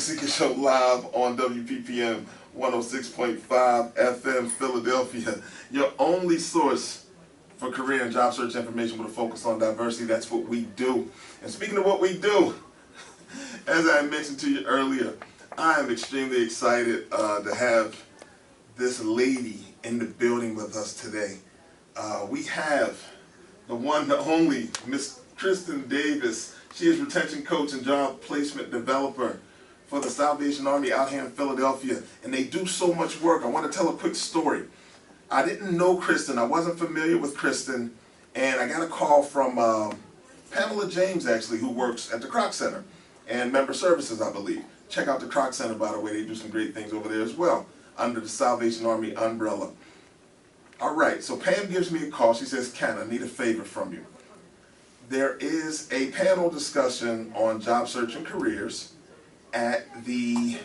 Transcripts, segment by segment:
Seeker Show live on WPPM 106.5 FM Philadelphia. Your only source for career and job search information with a focus on diversity. That's what we do. And speaking of what we do, as I mentioned to you earlier, I am extremely excited to have this lady in the building with us today. We have the one, the only, Miss Kristen Davis. She is retention coach and job placement developer for the Salvation Army out here in Philadelphia, and they do so much work. I want to tell a quick story. I didn't know Kristen. I wasn't familiar with Kristen, and I got a call from Pamela James, actually, who works at the Croc Center and Member Services, I believe. Check out the Croc Center, by the way. They do some great things over there as well, under the Salvation Army umbrella. All right, so Pam gives me a call. She says, Ken, I need a favor from you. There is a panel discussion on job search and careers at the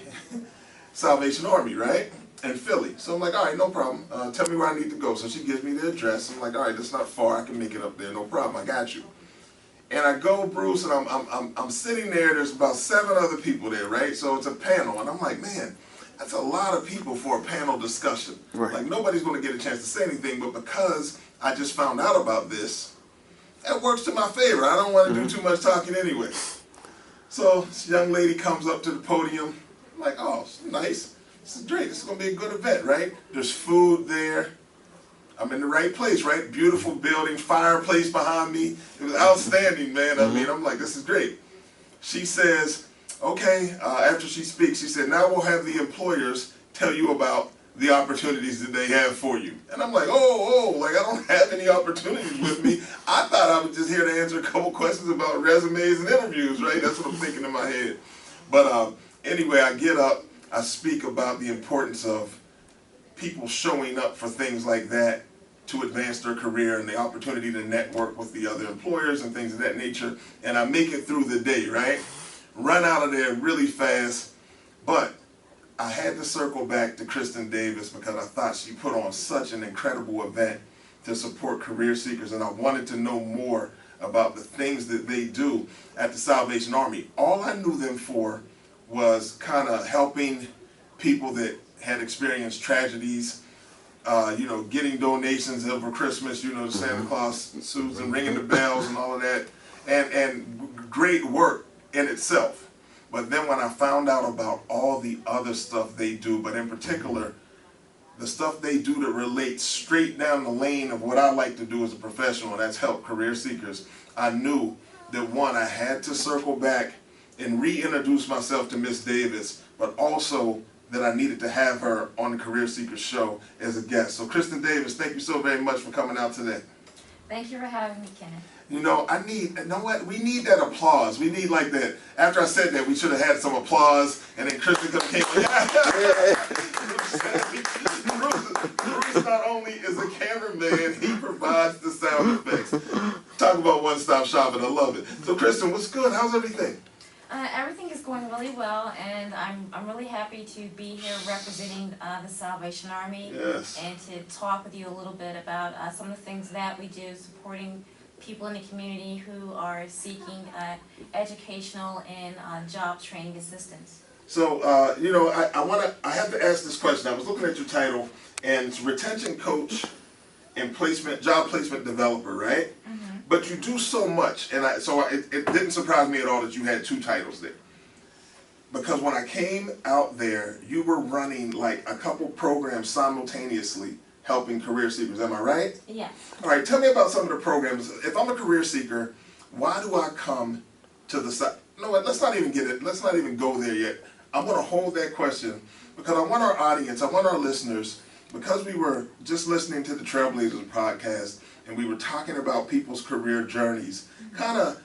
Salvation Army, right, in Philly. So I'm like, all right, no problem. Tell me where I need to go. So she gives me the address. I'm like, all right, that's not far. I can make it up there. No problem. I got you. And I go, Bruce, and I'm sitting there. There's about 7 other people there, right? So it's a panel, and I'm like, man, that's a lot of people for a panel discussion. Right. Like, nobody's going to get a chance to say anything, but because I just found out about this, that works to my favor. I don't want to do too much talking anyway. So this young lady comes up to the podium. I'm like, oh, nice. This is great. This is going to be a good event, right? There's food there. I'm in the right place, right? Beautiful building, fireplace behind me. It was outstanding, man. I mean, I'm like, this is great. She says, okay, after she speaks, she said, now we'll have the employers tell you about the opportunities that they have for you. And I'm like, like I don't have any opportunities with me. I thought I was just here to answer a couple questions about resumes and interviews, right? That's what I'm thinking in my head. But anyway, I get up, I speak about the importance of people showing up for things like that to advance their career and the opportunity to network with the other employers and things of that nature. And I make it through the day, right? Run out of there really fast, but I had to circle back to Kristen Davis because I thought she put on such an incredible event to support career seekers, and I wanted to know more about the things that they do at the Salvation Army. All I knew them for was kind of helping people that had experienced tragedies, you know, getting donations over Christmas, you know, the Santa Claus suits and ringing the bells and all of that, and great work in itself. But then when I found out about all the other stuff they do, but in particular, the stuff they do that relates straight down the lane of what I like to do as a professional, and that's help career seekers, I knew that, one, I had to circle back and reintroduce myself to Miss Davis, but also that I needed to have her on the Career Seekers show as a guest. So Kristen Davis, thank you so very much for coming out today. Thank you for having me, Kenneth. You know, you know what? We need that applause. We need like that. After I said that, we should have had some applause, and then Kristen came. Bruce not only is a cameraman, he provides the sound effects. Talk about one-stop shopping. I love it. So Kristen, what's good? How's everything? Everything is going really well, and I'm really happy to be here representing the Salvation Army. Yes. And to talk with you a little bit about some of the things that we do supporting people in the community who are seeking educational and job training assistance. So, you know, I have to ask this question. I was looking at your title, and it's retention coach and job placement developer, right? But you do so much, and it didn't surprise me at all that you had 2 titles there. Because when I came out there, you were running like a couple programs simultaneously helping career seekers. Am I right? Yeah. All right, tell me about some of the programs. If I'm a career seeker, why do I come to the site? No, let's not even get it. Let's not even go there yet. I'm going to hold that question because I want our audience, I want our listeners, because we were just listening to the Trailblazers podcast and we were talking about people's career journeys, kind of